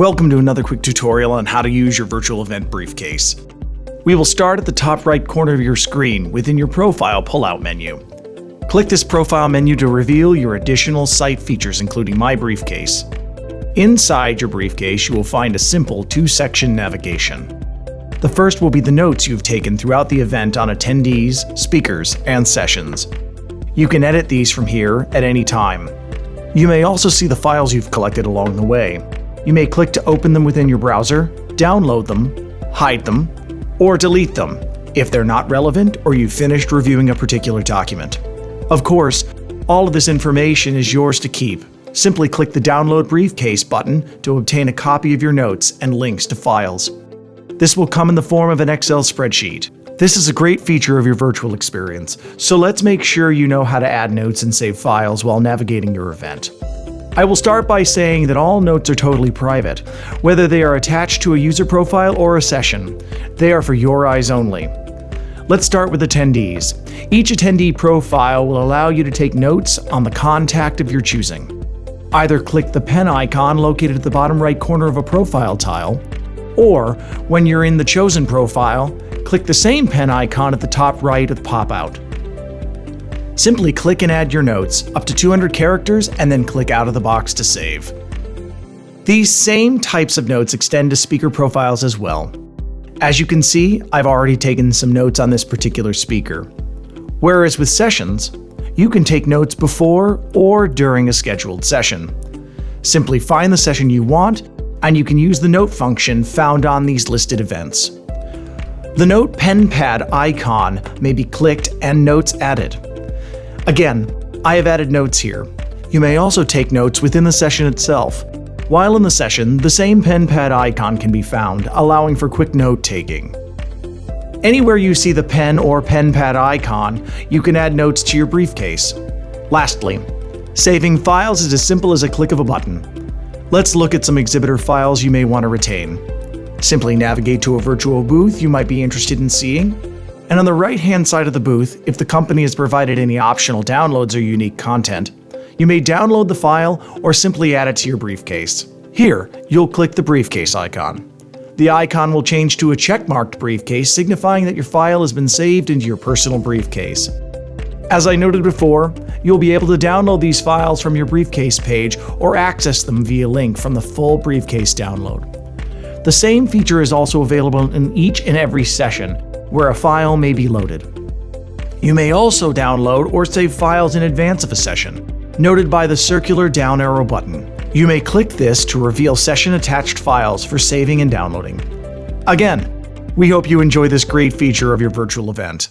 Welcome to another quick tutorial on how to use your virtual event briefcase. We will start at the top right corner of your screen within your profile pull-out menu. Click this profile menu to reveal your additional site features, including My Briefcase. Inside your briefcase, you will find a simple two-section navigation. The first will be the notes you've taken throughout the event on attendees, speakers, and sessions. You can edit these from here at any time. You may also see the files you've collected along the way. You may click to open them within your browser, download them, hide them, or delete them if they're not relevant or you've finished reviewing a particular document. Of course, all of this information is yours to keep. Simply click the Download Briefcase button to obtain a copy of your notes and links to files. This will come in the form of an Excel spreadsheet. This is a great feature of your virtual experience, so let's make sure you know how to add notes and save files while navigating your event. I will start by saying that all notes are totally private, whether they are attached to a user profile or a session. They are for your eyes only. Let's start with attendees. Each attendee profile will allow you to take notes on the contact of your choosing. Either click the pen icon located at the bottom right corner of a profile tile, or when you're in the chosen profile, click the same pen icon at the top right of the pop-out. Simply click and add your notes, up to 200 characters, and then click out of the box to save. These same types of notes extend to speaker profiles as well. As you can see, I've already taken some notes on this particular speaker. Whereas with sessions, you can take notes before or during a scheduled session. Simply find the session you want, and you can use the note function found on these listed events. The Note pen pad icon may be clicked and notes added. Again, I have added notes here. You may also take notes within the session itself. While in the session, the same pen pad icon can be found, allowing for quick note-taking. Anywhere you see the pen or pen pad icon, you can add notes to your briefcase. Lastly, saving files is as simple as a click of a button. Let's look at some exhibitor files you may want to retain. Simply navigate to a virtual booth you might be interested in seeing, and on the right-hand side of the booth, if the company has provided any optional downloads or unique content, you may download the file or simply add it to your briefcase. Here, you'll click the briefcase icon. The icon will change to a check-marked briefcase, signifying that your file has been saved into your personal briefcase. As I noted before, you'll be able to download these files from your briefcase page or access them via link from the full briefcase download. The same feature is also available in each and every session, where a file may be loaded. You may also download or save files in advance of a session, noted by the circular down arrow button. You may click this to reveal session-attached files for saving and downloading. Again, we hope you enjoy this great feature of your virtual event.